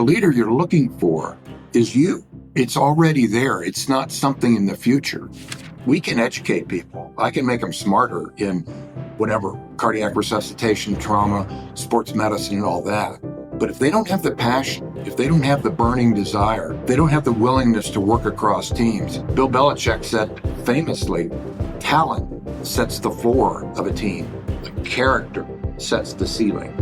the leader you're looking for is you. It's already there. It's not something in the future. We can educate people. I can make them smarter in whatever, cardiac resuscitation, trauma, sports medicine, and all that. But if they don't have the passion, if they don't have the burning desire, they don't have the willingness to work across teams. Bill Belichick said famously, talent sets the floor of a team. The character sets the ceiling.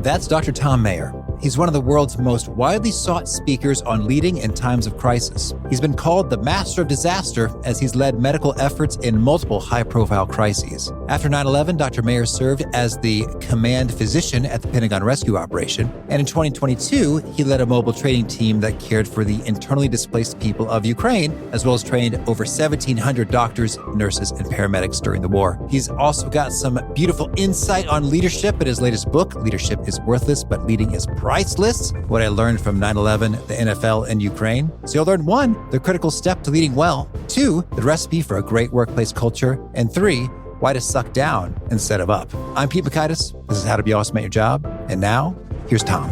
That's Dr. Thom Mayer. He's one of the world's most widely sought speakers on leading in times of crisis. He's been called the master of disaster as he's led medical efforts in multiple high-profile crises. After 9/11, Dr. Mayer served as the command physician at the Pentagon rescue operation. And in 2022, he led a mobile training team that cared for the internally displaced people of Ukraine, as well as trained over 1,700 doctors, nurses, and paramedics during the war. He's also got some beautiful insight on leadership in his latest book, Leadership is Worthless, but Leading is Priceless, What I Learned from 9/11, the NFL, and Ukraine. So you'll learn 1, the critical step to leading well, 2, the recipe for a great workplace culture, and 3, why to suck down instead of up. I'm Pete Makaitis. This is How to Be Awesome at Your Job. And now, here's Thom.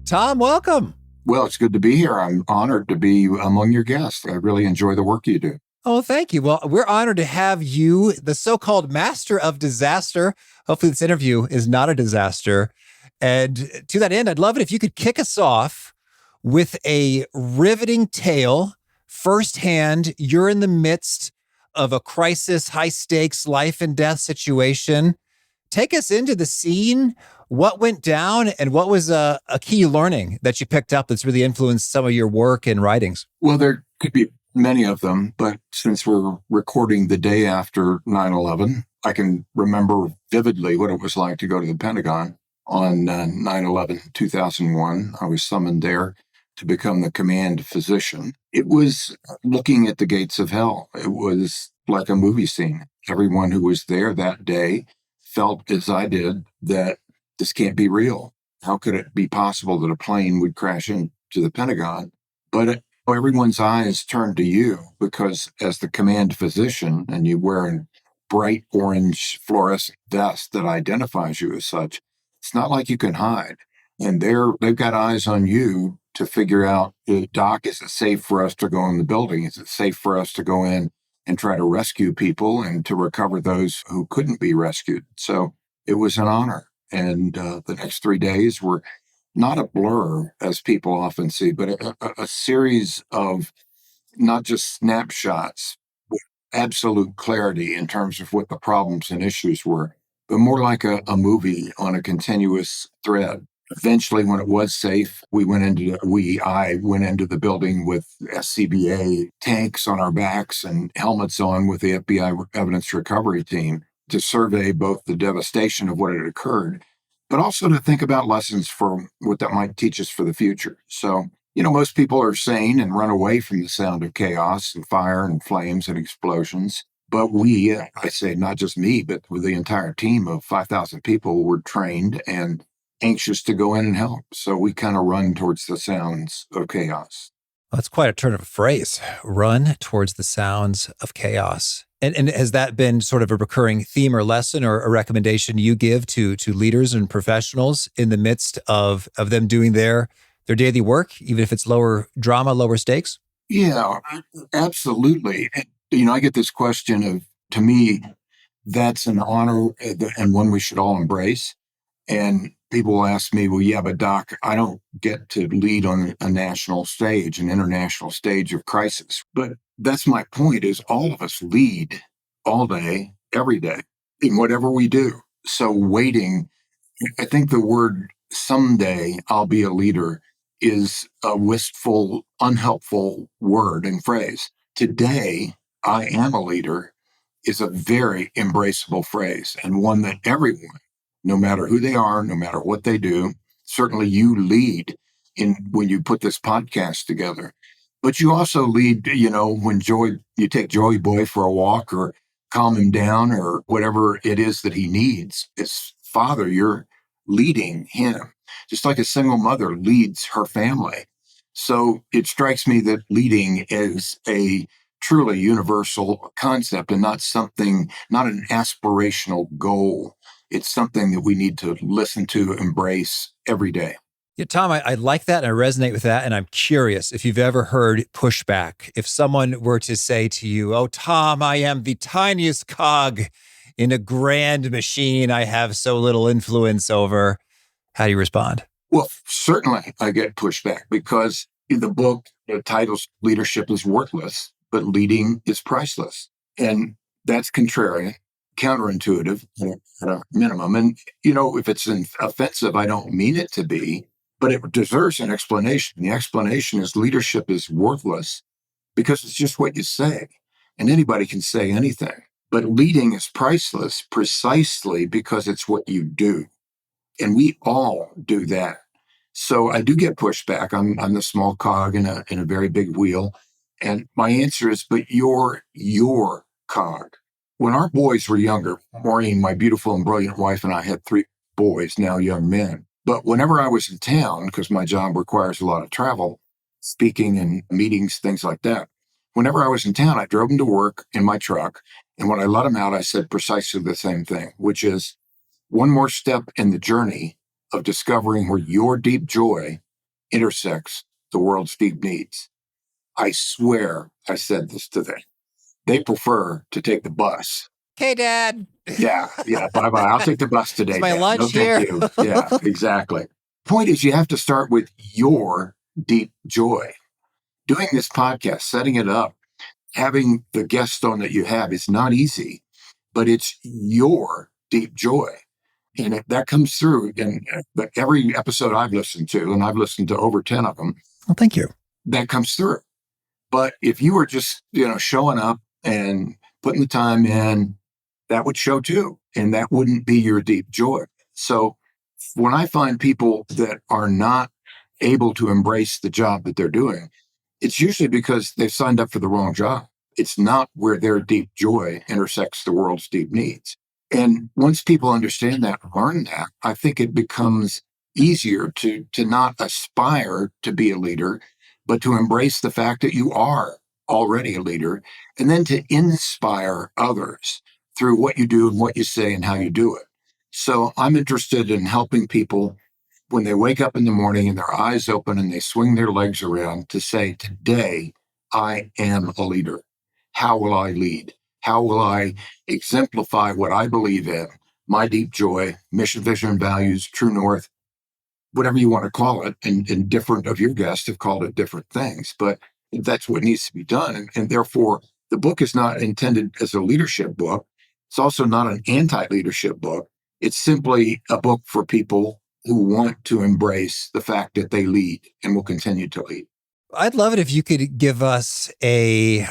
Thom, welcome. Well, it's good to be here. I'm honored to be among your guests. I really enjoy the work you do. Oh, thank you. Well, we're honored to have you, the so-called master of disaster. Hopefully this interview is not a disaster. And to that end, I'd love it if you could kick us off with a riveting tale. Firsthand, you're in the midst of a crisis, high stakes, life and death situation. Take us into the scene. What went down and what was a key learning that you picked up that's really influenced some of your work and writings? Well, there could be many of them, but since we're recording the day after 9/11, I can remember vividly what it was like to go to the Pentagon on 9/11/2001. I was summoned there to become the command physician. It was looking at the gates of hell. It was like a movie scene. Everyone who was there that day felt, as I did, that this can't be real. How could it be possible that a plane would crash into the Pentagon? But everyone's eyes turned to you because as the command physician, and you wear a bright orange fluorescent vest that identifies you as such, it's not like you can hide. And they've got eyes on you to figure out, Doc, is it safe for us to go in the building? Is it safe for us to go in and try to rescue people and to recover those who couldn't be rescued? So it was an honor. And the next 3 days were not a blur, as people often see, but a series of not just snapshots with absolute clarity in terms of what the problems and issues were, but more like a movie on a continuous thread. Eventually, when it was safe, I went into the building with SCBA tanks on our backs and helmets on with the FBI evidence recovery team to survey both the devastation of what had occurred, but also to think about lessons for what that might teach us for the future. So, most people are sane and run away from the sound of chaos and fire and flames and explosions. But I say not just me, but with the entire team of 5,000 people, were trained and anxious to go in and help. So we kind of run towards the sounds of chaos. Well, that's quite a turn of phrase, run towards the sounds of chaos. And has that been sort of a recurring theme or lesson or a recommendation you give to leaders and professionals in the midst of them doing their daily work, even if it's lower drama, lower stakes? Yeah, absolutely. I get this question of, to me, that's an honor and one we should all embrace. And people will ask me, well, yeah, but Doc, I don't get to lead on a national stage, an international stage of crisis. But that's my point, is all of us lead all day, every day, in whatever we do. So waiting, I think the word someday I'll be a leader is a wistful, unhelpful word and phrase. Today, I am a leader is a very embraceable phrase, and one that everyone, no matter who they are, no matter what they do, certainly you lead in when you put this podcast together. But you also lead, when you take Joey Boy for a walk or calm him down or whatever it is that he needs. As father, you're leading him, just like a single mother leads her family. So it strikes me that leading is a truly universal concept and not something, not an aspirational goal. It's something that we need to listen to, embrace every day. Yeah, Thom, I like that and I resonate with that. And I'm curious if you've ever heard pushback. If someone were to say to you, oh, Thom, I am the tiniest cog in a grand machine I have so little influence over, how do you respond? Well, certainly I get pushback because in the book, the title's Leadership is Worthless, but Leading is Priceless. And that's contrarian, counterintuitive at a minimum. And, if it's offensive, I don't mean it to be, but it deserves an explanation. The explanation is leadership is worthless because it's just what you say. And anybody can say anything. But leading is priceless precisely because it's what you do. And we all do that. So I do get pushback. I'm the small cog in a very big wheel. And my answer is, but you're your cog. When our boys were younger, Maureen, my beautiful and brilliant wife, and I had 3 boys, now young men. But whenever I was in town, because my job requires a lot of travel, speaking and meetings, things like that, whenever I was in town, I drove them to work in my truck. And when I let them out, I said precisely the same thing, which is one more step in the journey of discovering where your deep joy intersects the world's deep needs. I swear I said this to them. They prefer to take the bus. Hey, Dad. Yeah, bye-bye. I'll take the bus today. It's my Dad. lunch No, here. thank you. Yeah, exactly. Point is, you have to start with your deep joy. Doing this podcast, setting it up, having the guest on that you have is not easy, but it's your deep joy. And that comes through in every episode I've listened to, and I've listened to over 10 of them. Well, thank you. That comes through. But if you were just, showing up and putting the time in, that would show too. And that wouldn't be your deep joy. So when I find people that are not able to embrace the job that they're doing, it's usually because they've signed up for the wrong job. It's not where their deep joy intersects the world's deep needs. And once people understand that, learn that, I think it becomes easier to not aspire to be a leader, but to embrace the fact that you are already a leader, and then to inspire others through what you do and what you say and how you do it. So I'm interested in helping people when they wake up in the morning and their eyes open and they swing their legs around to say, today, I am a leader. How will I lead? How will I exemplify what I believe in, my deep joy, mission, vision, values, true north, whatever you want to call it. And different of your guests have called it different things, but that's what needs to be done. And therefore, the book is not intended as a leadership book. It's also not an anti-leadership book. It's simply a book for people who want to embrace the fact that they lead and will continue to lead. I'd love it if you could give us a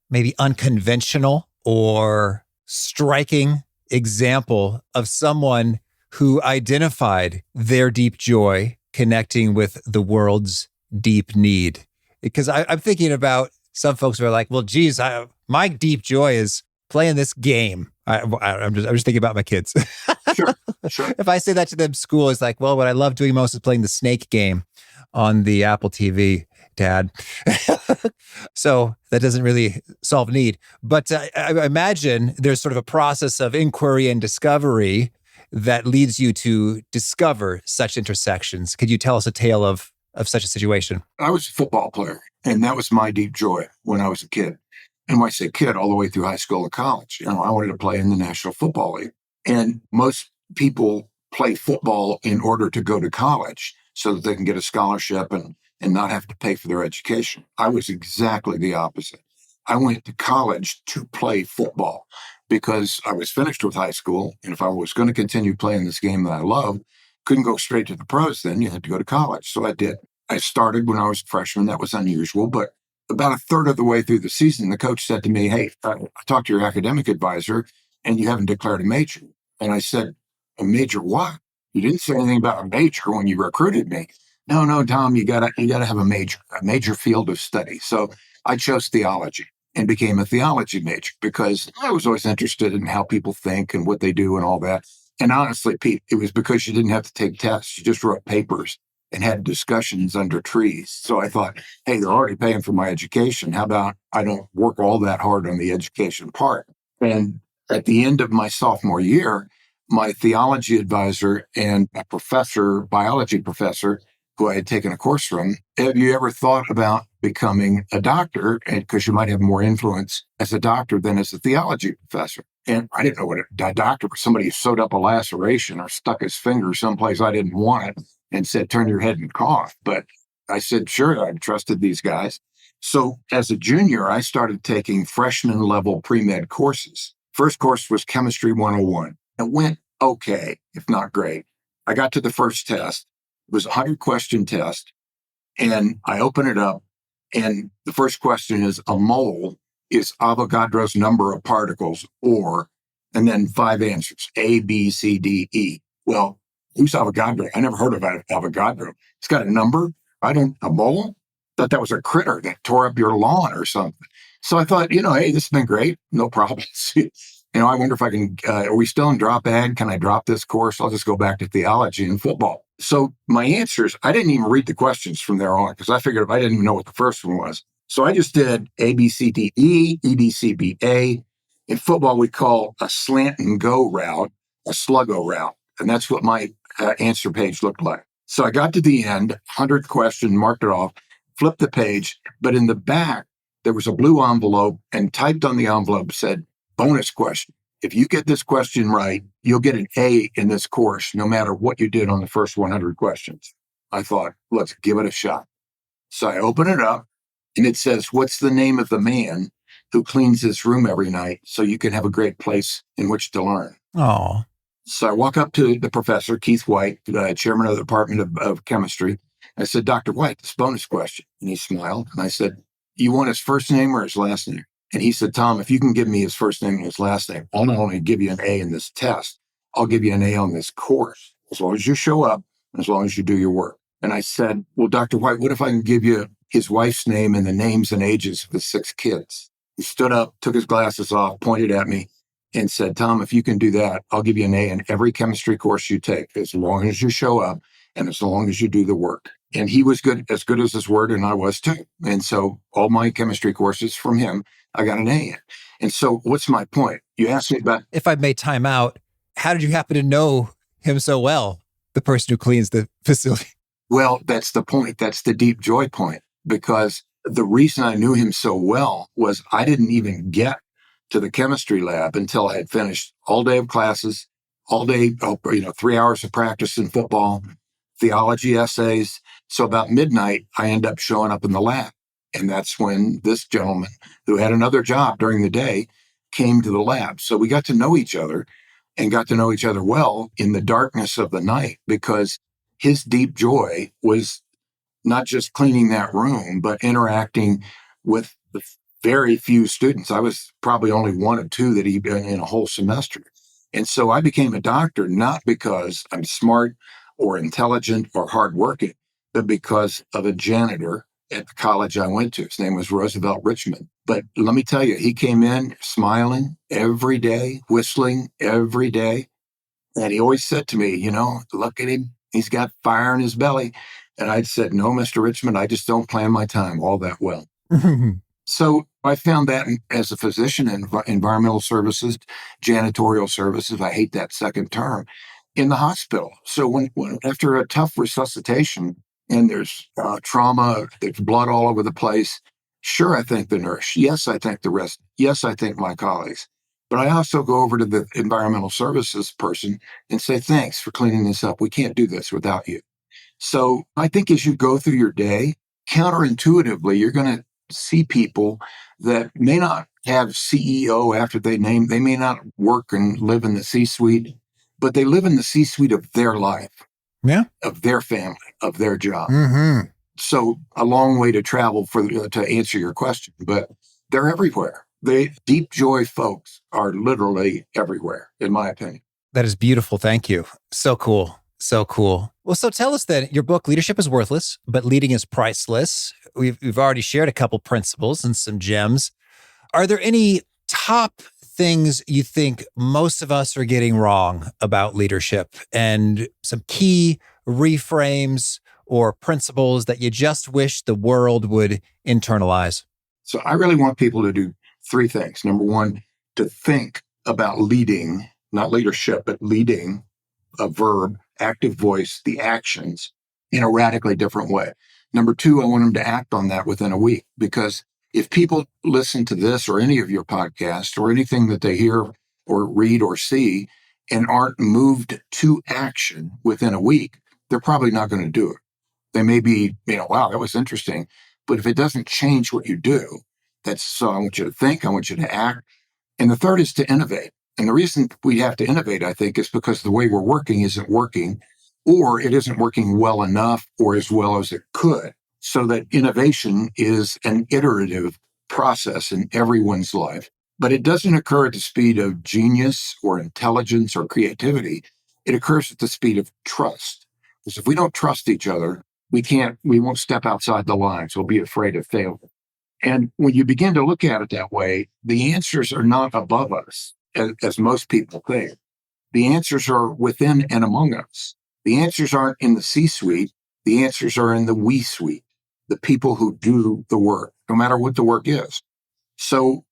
maybe unconventional or striking example of someone who identified their deep joy connecting with the world's deep need. Because I'm thinking about some folks who are like, well, geez, my deep joy is playing this game. I'm just thinking about my kids. Sure. If I say that to them, school is like, well, what I love doing most is playing the snake game on the Apple TV, Dad. So that doesn't really solve need. But I imagine there's sort of a process of inquiry and discovery that leads you to discover such intersections. Could you tell us a tale of such a situation? I was a football player, and that was my deep joy when I was a kid. And when I say kid, all the way through high school and college, I wanted to play in the National Football League. And most people play football in order to go to college so that they can get a scholarship and not have to pay for their education. I was exactly the opposite. I went to college to play football because I was finished with high school. And if I was going to continue playing this game that I love, couldn't go straight to the pros, then you had to go to college. So I did. I started when I was a freshman. That was unusual, but about a third of the way through the season, the coach said to me, hey, I talked to your academic advisor and you haven't declared a major. And I said, a major what? You didn't say anything about a major when you recruited me. No, Thom, you gotta have a major field of study. So I chose theology and became a theology major because I was always interested in how people think and what they do and all that. And honestly, Pete, it was because you didn't have to take tests. You just wrote papers and had discussions under trees. So I thought, hey, they're already paying for my education. How about I don't work all that hard on the education part? And at the end of my sophomore year, my theology advisor and a professor, biology professor, who I had taken a course from, have you ever thought about becoming a doctor? And because you might have more influence as a doctor than as a theology professor. And I didn't know what a doctor was. Somebody who sewed up a laceration or stuck his finger someplace I didn't want it and said, turn your head and cough. But I said, sure, I trusted these guys. So as a junior, I started taking freshman level pre-med courses. First course was Chemistry 101. It went okay, if not great. I got to the first test. It was a 100-question test. And I open it up. And the first question is, a mole is Avogadro's number of particles, and then 5 answers, A, B, C, D, E. Well, who's Avogadro? I never heard of Avogadro. It's got a number. A mole? Thought that was a critter that tore up your lawn or something. So I thought, hey, this has been great. No problems. I wonder if I can, are we still in drop ag? Can I drop this course? I'll just go back to theology and football. So my answers, I didn't even read the questions from there on because I figured I didn't even know what the first one was. So I just did A, B, C, D, E, E, B, C, B, A. In football, we call a slant and go route a sluggo route. And that's what my answer page looked like. So I got to the end, 100th question, marked it off, flipped the page. But in the back, there was a blue envelope, and typed on the envelope said, bonus question. If you get this question right, you'll get an A in this course, no matter what you did on the first 100 questions. I thought, let's give it a shot. So I open it up, and it says, what's the name of the man who cleans this room every night so you can have a great place in which to learn? Oh. So I walk up to the professor, Keith White, the chairman of the Department of Chemistry. I said, Dr. White, this bonus question. And he smiled. And I said, you want his first name or his last name? And he said, Tom, if you can give me his first name and his last name, I'll not only give you an A in this test, I'll give you an A on this course, as long as you show up, and as long as you do your work. And I said, well, Dr. White, what if I can give you his wife's name and the names and ages of the 6 kids? He stood up, took his glasses off, pointed at me, and said, Tom, if you can do that, I'll give you an A in every chemistry course you take, as long as you show up and as long as you do the work. And he was as good as his word, and I was too. And so all my chemistry courses from him, I got an A in. And so what's my point? You asked me about... If I may time out, how did you happen to know him so well, the person who cleans the facility? Well, that's the point. That's the deep joy point. Because the reason I knew him so well was I didn't even get to the chemistry lab until I had finished all day of classes, all day, 3 hours of practice in football, theology essays. So about midnight, I end up showing up in the lab. And that's when this gentleman, who had another job during the day, came to the lab. So we got to know each other and got to know each other well in the darkness of the night, because his deep joy was not just cleaning that room, but interacting with the very few students. I was probably only one of 2 that he'd been in a whole semester. And so I became a doctor, not because I'm smart or intelligent or hardworking, but because of a janitor at the college I went to. His name was Roosevelt Richmond. But let me tell you, he came in smiling every day, whistling every day. And he always said to me, look at him. He's got fire in his belly. And I said, no, Mr. Richmond, I just don't plan my time all that well. So I found that as a physician in environmental services, janitorial services, I hate that second term, in the hospital. So when after a tough resuscitation and there's trauma, there's blood all over the place, sure, I thank the nurse. Yes, I thank the rest. Yes, I thank my colleagues. But I also go over to the environmental services person and say, thanks for cleaning this up. We can't do this without you. So I think as you go through your day, counterintuitively, you're going to see people that may not have CEO after they may not work and live in the C-suite, but they live in the C-suite of their life, of their family, of their job. Mm-hmm. So a long way to travel to answer your question, but they're everywhere. Deep joy folks are literally everywhere, in my opinion. That is beautiful. Thank you. So cool. So cool. Well, so tell us then, your book, Leadership is Worthless, but Leading is Priceless. We've already shared a couple principles and some gems. Are there any top things you think most of us are getting wrong about leadership, and some key reframes or principles that you just wish the world would internalize? So I really want people to do three things. Number one, to think about leading, not leadership, but leading, a verb, active voice, the actions in a radically different way. Number two, I want them to act on that within a week, because if people listen to this or any of your podcasts or anything that they hear or read or see and aren't moved to action within a week, they're probably not going to do it. They may be, wow, that was interesting. But if it doesn't change what you do, so I want you to think, I want you to act. And the third is to innovate. And the reason we have to innovate, I think, is because the way we're working isn't working, or it isn't working well enough or as well as it could. So that innovation is an iterative process in everyone's life. But it doesn't occur at the speed of genius or intelligence or creativity. It occurs at the speed of trust. Because if we don't trust each other, we won't step outside the lines. We'll be afraid of failure. And when you begin to look at it that way, the answers are not above us, as most people think. The answers are within and among us. The answers aren't in the C-suite. The answers are in the we-suite, the people who do the work, no matter what the work is. So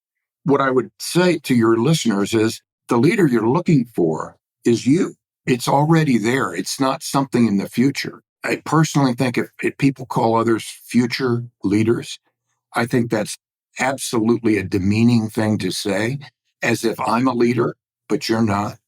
what I would say to your listeners is the leader you're looking for is you. It's already there. It's not something in the future. I personally think if people call others future leaders, I think that's absolutely a demeaning thing to say, as if I'm a leader, but you're not.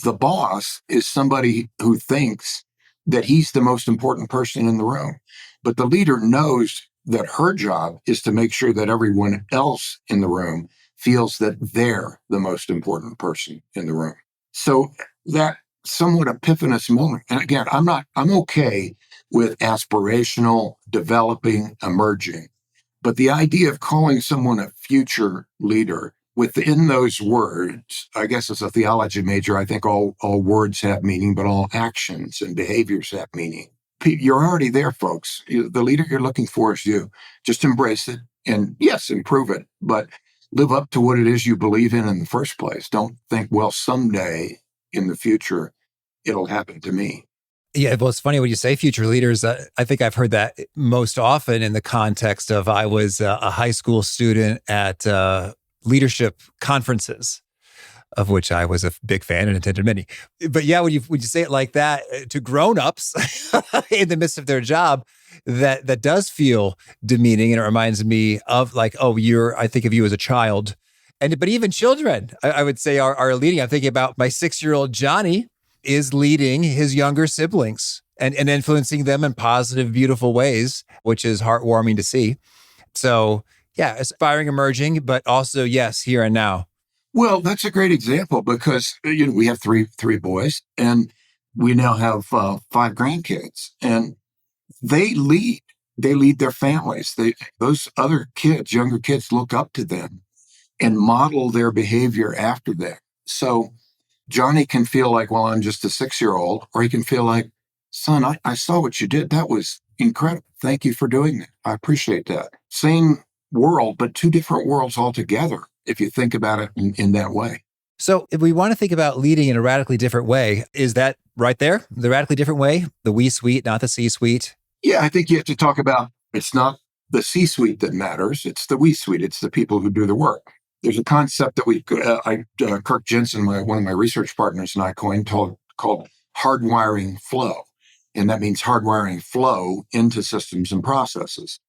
The boss is somebody who thinks that he's the most important person in the room. But the leader knows that her job is to make sure that everyone else in the room feels that they're the most important person in the room. So that somewhat epiphanous moment. And again, I'm okay with aspirational, developing, emerging. But the idea of calling someone a future leader within those words, I guess as a theology major, I think all words have meaning, but all actions and behaviors have meaning. You're already there, folks. The leader you're looking for is you. Just embrace it and yes, improve it, but live up to what it is you believe in the first place. Don't think, well, someday in the future, it'll happen to me. Yeah, well, it's funny when you say future leaders. I think I've heard that most often in the context of I was a high school student at leadership conferences, of which I was a big fan and attended many. But yeah, when you say it like that to grown-ups in the midst of their job, that does feel demeaning, and it reminds me of like, I think of you as a child, but even children, I would say are leading. I'm thinking about my 6-year-old Johnny is leading his younger siblings and influencing them in positive, beautiful ways, which is heartwarming to see. So yeah, aspiring, emerging, but also, yes, here and now. Well, that's a great example because, we have three boys and we now have 5 grandkids, and they lead their families. Those other kids, younger kids, look up to them and model their behavior after them. So Johnny can feel like, well, I'm just a 6-year-old, or he can feel like, son, I saw what you did. That was incredible. Thank you for doing that. I appreciate that. Same world, but 2 different worlds altogether, if you think about it in that way. So if we want to think about leading in a radically different way, is that right there? The radically different way, the we suite, not the C-suite? Yeah, I think you have to talk about, it's not the C-suite that matters. It's the we suite. It's the people who do the work. There's a concept that Kirk Jensen, one of my research partners, and I coined called hardwiring flow. And that means hardwiring flow into systems and processes.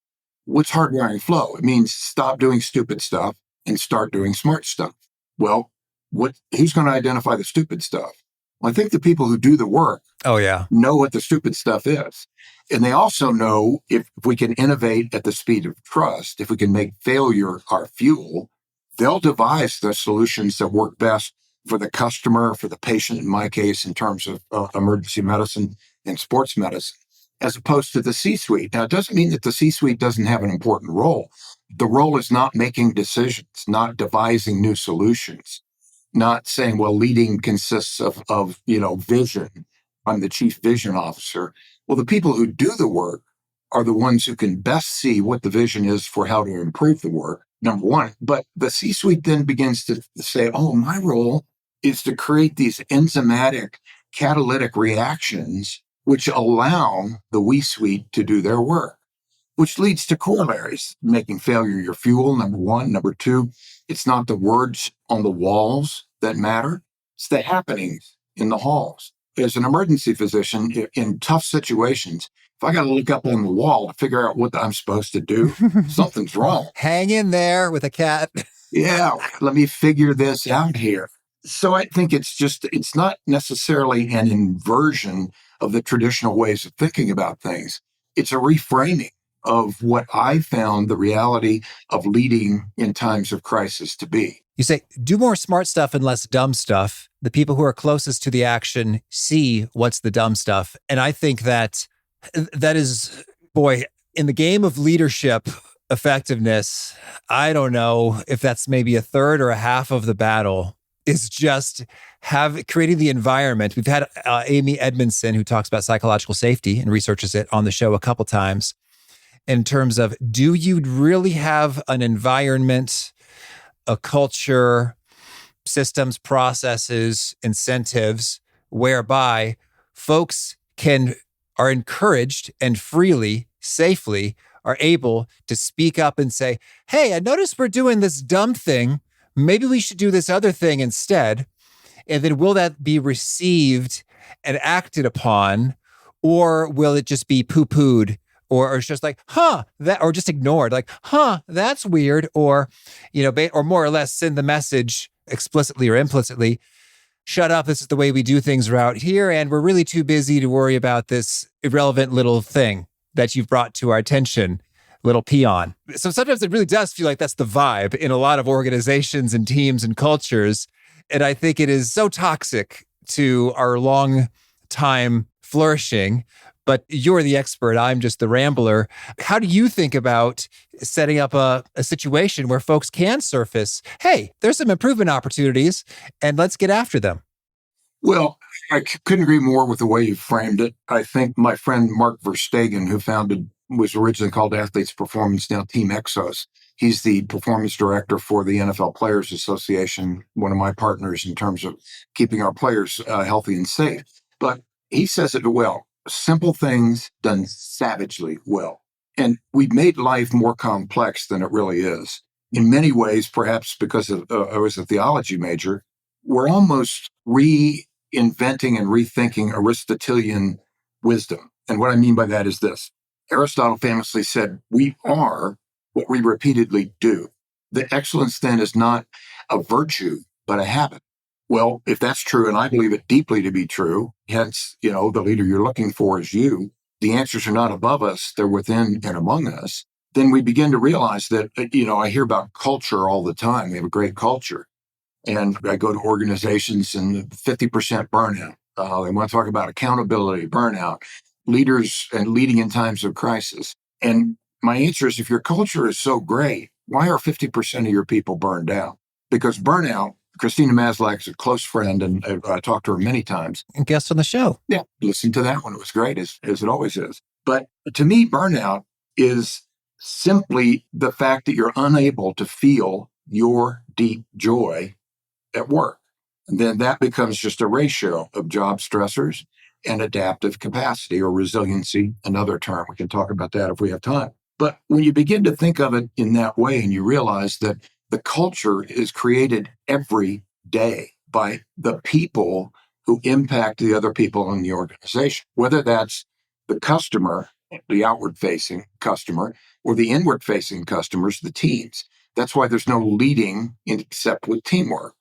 What's hardwiring flow? It means stop doing stupid stuff and start doing smart stuff. Well, who's going to identify the stupid stuff? Well, I think the people who do the work know what the stupid stuff is. And they also know if we can innovate at the speed of trust, if we can make failure our fuel, they'll devise the solutions that work best for the customer, for the patient, in my case, in terms of emergency medicine and sports medicine, as opposed to the C-suite. Now, it doesn't mean that the C-suite doesn't have an important role. The role is not making decisions, not devising new solutions, not saying, well, leading consists of vision. I'm the chief vision officer. Well, the people who do the work are the ones who can best see what the vision is for how to improve the work, number one. But the C-suite then begins to say, my role is to create these enzymatic catalytic reactions which allow the we suite to do their work, which leads to corollaries, making failure your fuel, number one. Number two, it's not the words on the walls that matter, it's the happenings in the halls. As an emergency physician, in tough situations, if I got to look up on the wall to figure out what I'm supposed to do, something's wrong. Hang in there with a cat. Yeah, let me figure this out here. So I think it's not necessarily an inversion of the traditional ways of thinking about things. It's a reframing of what I found the reality of leading in times of crisis to be. You say, do more smart stuff and less dumb stuff. The people who are closest to the action see what's the dumb stuff. And I think that is, boy, in the game of leadership effectiveness, I don't know if that's maybe a third or a half of the battle is just creating the environment. We've had Amy Edmondson, who talks about psychological safety and researches it, on the show a couple times, in terms of, do you really have an environment, a culture, systems, processes, incentives, whereby folks are encouraged and freely, safely are able to speak up and say, hey, I noticed we're doing this dumb thing. Maybe we should do this other thing instead. And then will that be received and acted upon, or will it just be poo-pooed? Or it's just like, or just ignored, like, that's weird. Or, or more or less send the message explicitly or implicitly, shut up, this is the way we do things around here, and we're really too busy to worry about this irrelevant little thing that you've brought to our attention, little peon. So sometimes it really does feel like that's the vibe in a lot of organizations and teams and cultures. And I think it is so toxic to our long time flourishing. But you're the expert. I'm just the rambler. How do you think about setting up a situation where folks can surface, hey, there's some improvement opportunities and let's get after them? Well, I couldn't agree more with the way you framed it. I think my friend Mark Verstegen, who was originally called Athletes Performance, now Team Exos. He's the performance director for the NFL Players Association, one of my partners in terms of keeping our players healthy and safe. But he says it well. Simple things done savagely well. And we've made life more complex than it really is. In many ways, perhaps because I was a theology major, we're almost reinventing and rethinking Aristotelian wisdom. And what I mean by that is this. Aristotle famously said, we are what we repeatedly do. The excellence then is not a virtue, but a habit. Well, if that's true, and I believe it deeply to be true, hence, the leader you're looking for is you, the answers are not above us, they're within and among us, then we begin to realize that, I hear about culture all the time. We have a great culture. And I go to organizations and 50% burnout. They want to talk about accountability, burnout, leaders and leading in times of crisis. And my answer is, if your culture is so great, why are 50% of your people burned out? Because burnout, Christina Maslach is a close friend, and I talked to her many times. And guest on the show. Yeah, listen to that one. It was great, as it always is. But to me, burnout is simply the fact that you're unable to feel your deep joy at work. And then that becomes just a ratio of job stressors and adaptive capacity, or resiliency, another term. We can talk about that if we have time. But when you begin to think of it in that way, and you realize that the culture is created every day by the people who impact the other people in the organization, whether that's the customer, the outward-facing customer, or the inward-facing customers, the teams. That's why there's no leading except with teamwork.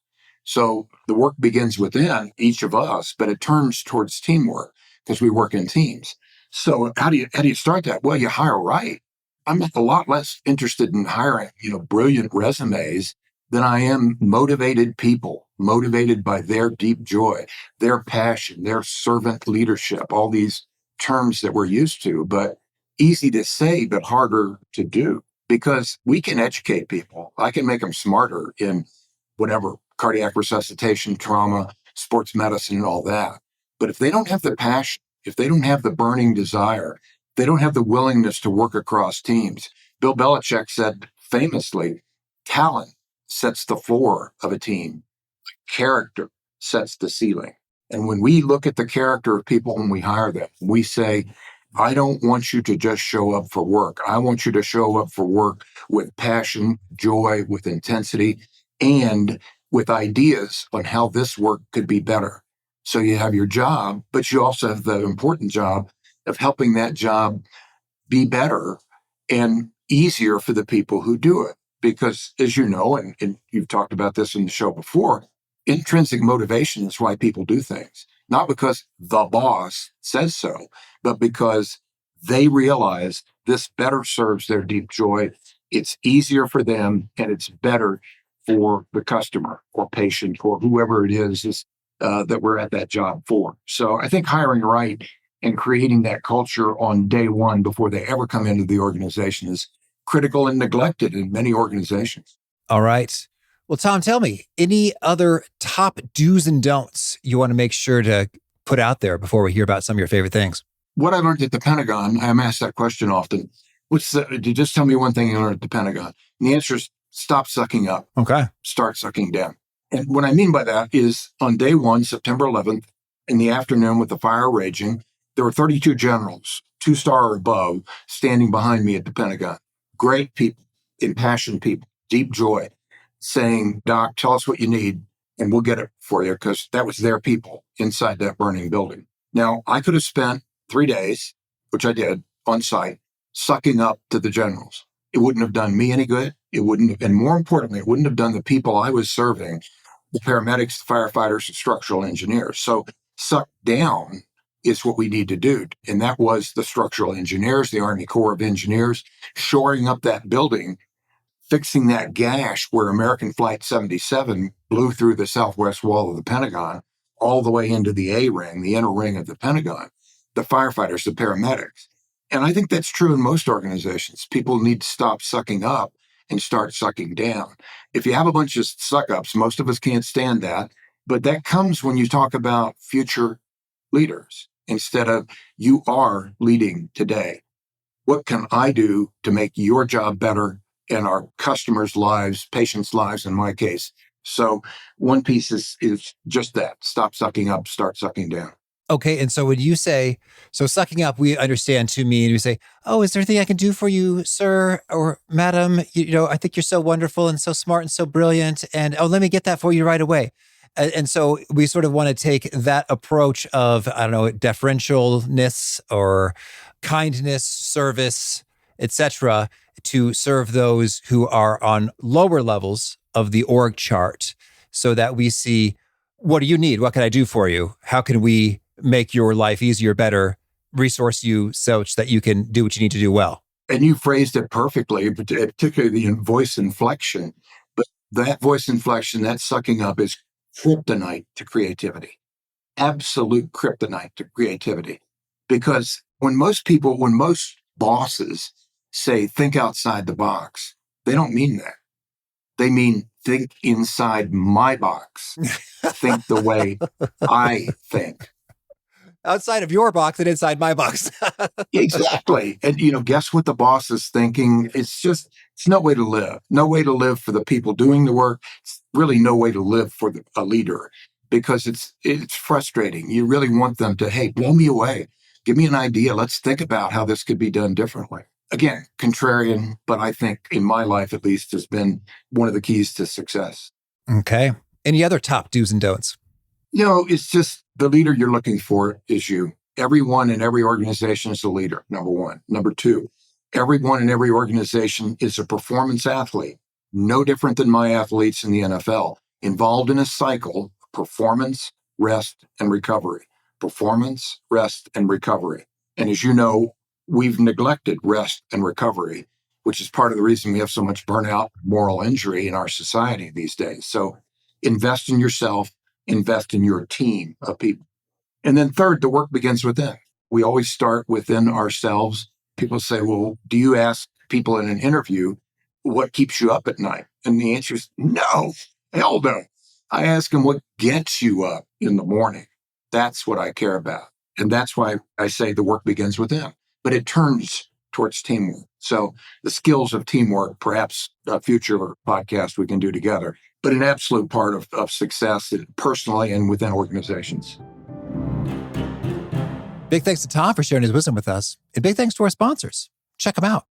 So the work begins within each of us, but it turns towards teamwork because we work in teams. So how do you start that? Well, you hire right. I'm a lot less interested in hiring, brilliant resumes than I am motivated people, motivated by their deep joy, their passion, their servant leadership, all these terms that we're used to, but easy to say, but harder to do, because we can educate people. I can make them smarter in whatever, cardiac resuscitation, trauma, sports medicine, and all that. But if they don't have the passion, if they don't have the burning desire, they don't have the willingness to work across teams. Bill Belichick said famously, talent sets the floor of a team. Character sets the ceiling. And when we look at the character of people when we hire them, we say, I don't want you to just show up for work. I want you to show up for work with passion, joy, with intensity, and with ideas on how this work could be better. So you have your job, but you also have the important job of helping that job be better and easier for the people who do it. Because as you know, and you've talked about this in the show before, intrinsic motivation is why people do things. Not because the boss says so, but because they realize this better serves their deep joy. It's easier for them and it's better for the customer or patient or whoever it is that we're at that job for. So I think hiring right and creating that culture on day one before they ever come into the organization is critical and neglected in many organizations. All right. Well, Thom, tell me, any other top do's and don'ts you want to make sure to put out there before we hear about some of your favorite things? What I learned at the Pentagon, I'm asked that question often. Just tell me one thing you learned at the Pentagon. And the answer is stop sucking up. Okay. Start sucking down. And what I mean by that is on day one, September 11th, in the afternoon with the fire raging, there were 32 generals, 2-star or above, standing behind me at the Pentagon. Great people, impassioned people, deep joy, saying, Doc, tell us what you need and we'll get it for you, because that was their people inside that burning building. Now, I could have spent 3 days, which I did, on site, sucking up to the generals. It wouldn't have done me any good. It wouldn't have, and more importantly, it wouldn't have done the people I was serving, the paramedics, the firefighters, and structural engineers. So suck down is what we need to do. And that was the structural engineers, the Army Corps of Engineers, shoring up that building, fixing that gash where American Flight 77 blew through the southwest wall of the Pentagon, all the way into the A ring, the inner ring of the Pentagon, the firefighters, the paramedics. And I think that's true in most organizations. People need to stop sucking up and start sucking down. If you have a bunch of suck ups, most of us can't stand that. But that comes when you talk about future leaders instead of you are leading today. What can I do to make your job better and our customers' lives, patients' lives in my case? So one piece is just that. Stop sucking up, start sucking down. Okay. And so when you say, so sucking up, we understand to me, and you say, oh, is there anything I can do for you, sir or madam? I think you're so wonderful and so smart and so brilliant. And oh, let me get that for you right away. And so we sort of want to take that approach of, I don't know, deferentialness or kindness, service, etc., to serve those who are on lower levels of the org chart, so that we see, what do you need? What can I do for you? How can we make your life easier, better, resource you such that you can do what you need to do well? And you phrased it perfectly, particularly the voice inflection. But that voice inflection, that sucking up is kryptonite to creativity, absolute kryptonite to creativity. Because when most bosses say, think outside the box, they don't mean that. They mean think inside my box, think the way I think. Outside of your box and inside my box. Exactly. And, guess what the boss is thinking? It's no way to live. No way to live for the people doing the work. It's really no way to live for a leader, because it's frustrating. You really want them to, hey, blow me away. Give me an idea. Let's think about how this could be done differently. Again, contrarian, but I think in my life, at least, has been one of the keys to success. Okay. Any other top do's and don'ts? It's just the leader you're looking for is you. Everyone in every organization is a leader, number one. Number two, everyone in every organization is a performance athlete, no different than my athletes in the NFL, involved in a cycle of performance, rest, and recovery. Performance, rest, and recovery. And as you know, we've neglected rest and recovery, which is part of the reason we have so much burnout, moral injury in our society these days. So invest in yourself, invest in your team of people. And then third, the work begins within. We always start within ourselves. People say, well, do you ask people in an interview what keeps you up at night? And the answer is no, hell no. I ask them what gets you up in the morning. That's what I care about. And that's why I say the work begins within. But it turns towards teamwork. So the skills of teamwork, perhaps a future podcast we can do together, but an absolute part of success personally and within organizations. Big thanks to Thom for sharing his wisdom with us. And big thanks to our sponsors. Check them out.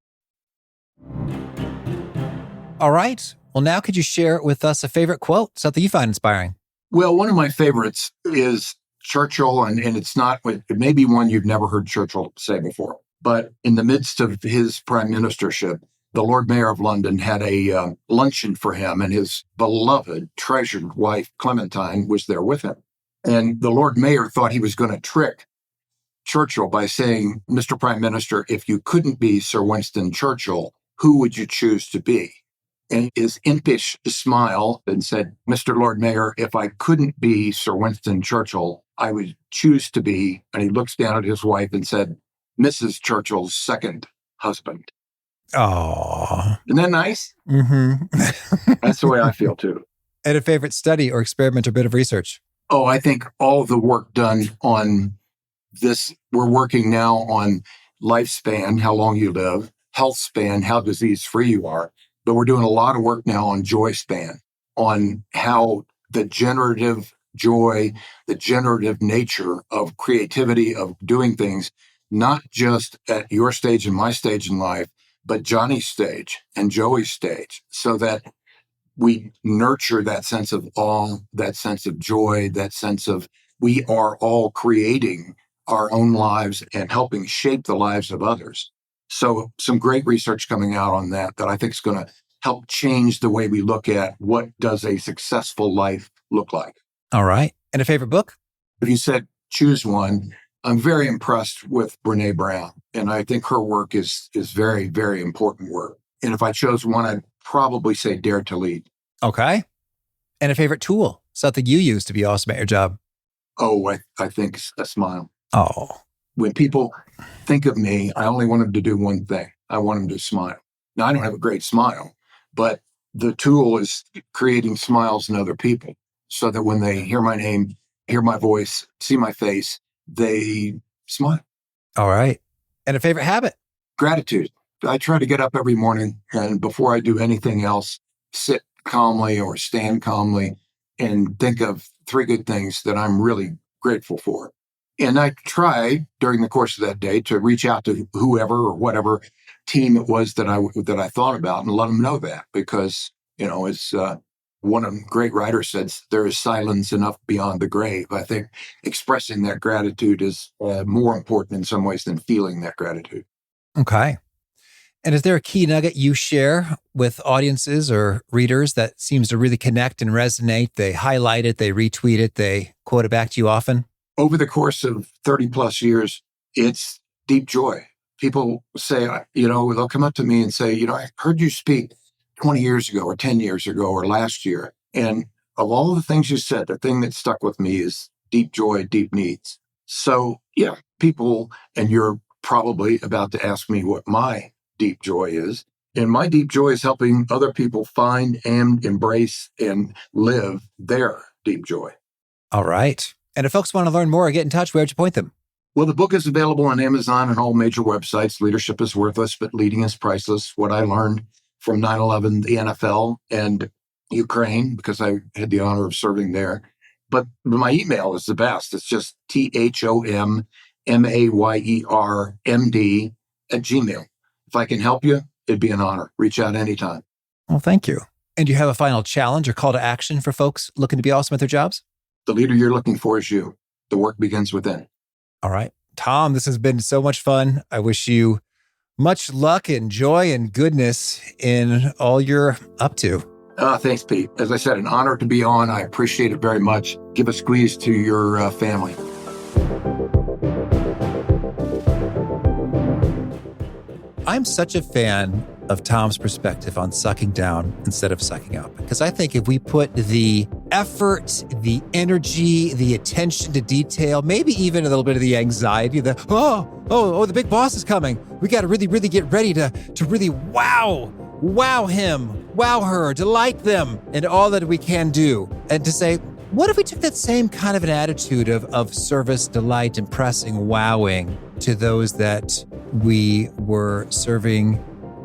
All right. Well, now could you share with us a favorite quote, something you find inspiring? Well, one of my favorites is Churchill, and it's not, it may be one you've never heard Churchill say before, but in the midst of his prime ministership, the Lord Mayor of London had a luncheon for him, and his beloved, treasured wife, Clementine, was there with him. And the Lord Mayor thought he was going to trick Churchill by saying, Mr. Prime Minister, if you couldn't be Sir Winston Churchill, who would you choose to be? And his impish smile and said, Mr. Lord Mayor, if I couldn't be Sir Winston Churchill, I would choose to be, and he looks down at his wife and said, Mrs. Churchill's second husband. Oh, Isn't that nice? Mm-hmm. That's the way I feel too. And a favorite study or experiment or bit of research? Oh, I think all the work done on this, we're working now on lifespan, how long you live, health span, how disease-free you are. But we're doing a lot of work now on joy span, on how the generative joy, the generative nature of creativity, of doing things, not just at your stage and my stage in life, but Johnny's stage and Joey's stage, so that we nurture that sense of awe, that sense of joy, that sense of we are all creating our own lives and helping shape the lives of others. So some great research coming out on that I think is going to help change the way we look at what does a successful life look like. All right. And a favorite book? If you said choose one, I'm very impressed with Brene Brown. And I think her work is very, very important work. And if I chose one, I'd probably say Dare to Lead. Okay. And a favorite tool, something you use to be awesome at your job? Oh, I think a smile. Oh. When people think of me, I only want them to do one thing. I want them to smile. Now, I don't have a great smile, but the tool is creating smiles in other people so that when they hear my name, hear my voice, see my face, they smile. All right. And a favorite habit? Gratitude. I try to get up every morning and before I do anything else, sit calmly or stand calmly and think of 3 good things that I'm really grateful for. And I try during the course of that day to reach out to whoever or whatever team it was that I thought about and let them know that, because, as one of the great writers said, there is silence enough beyond the grave. I think expressing that gratitude is more important in some ways than feeling that gratitude. Okay. And is there a key nugget you share with audiences or readers that seems to really connect and resonate? They highlight it, they retweet it, they quote it back to you often? Over the course of 30 plus years, it's deep joy. People say, they'll come up to me and say, I heard you speak 20 years ago or 10 years ago or last year. And of all the things you said, the thing that stuck with me is deep joy, deep needs. So yeah, people, and you're probably about to ask me what my deep joy is. And my deep joy is helping other people find and embrace and live their deep joy. All right. And if folks want to learn more or get in touch, where'd you point them? Well, the book is available on Amazon and all major websites. Leadership is Worthless, but Leading is Priceless. What I learned from 9/11, the NFL, and Ukraine, because I had the honor of serving there. But my email is the best. It's just ThomMayerMD@gmail. If I can help you, it'd be an honor. Reach out anytime. Well, thank you. And do you have a final challenge or call to action for folks looking to be awesome at their jobs? The leader you're looking for is you. The work begins within. All right. Thom, this has been so much fun. I wish you much luck and joy and goodness in all you're up to. Thanks, Pete. As I said, an honor to be on. I appreciate it very much. Give a squeeze to your family. I'm such a fan of Thom's perspective on sucking down instead of sucking up, because I think if we put the effort, the energy, the attention to detail, maybe even a little bit of the anxiety, the the big boss is coming. We got to really, really get ready to really wow him, wow her, delight them, and all that we can do. And to say, what if we took that same kind of an attitude of service, delight, impressing, wowing to those that we were serving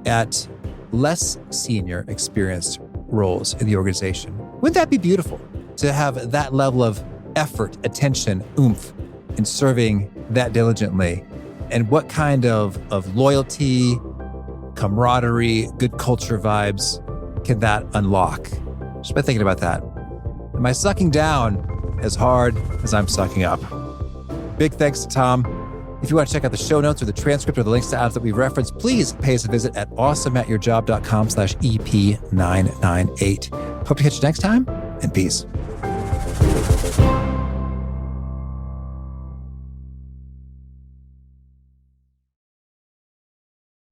at less senior experienced roles in the organization? Wouldn't that be beautiful to have that level of effort, attention, oomph in serving that diligently? And what kind of loyalty, camaraderie, good culture vibes can that unlock? Just been thinking about that. Am I sucking down as hard as I'm sucking up? Big thanks to Thom. If you want to check out the show notes or the transcript or the links to apps that we've referenced, please pay us a visit at awesomeatyourjob.com/EP998. Hope to catch you next time, and peace.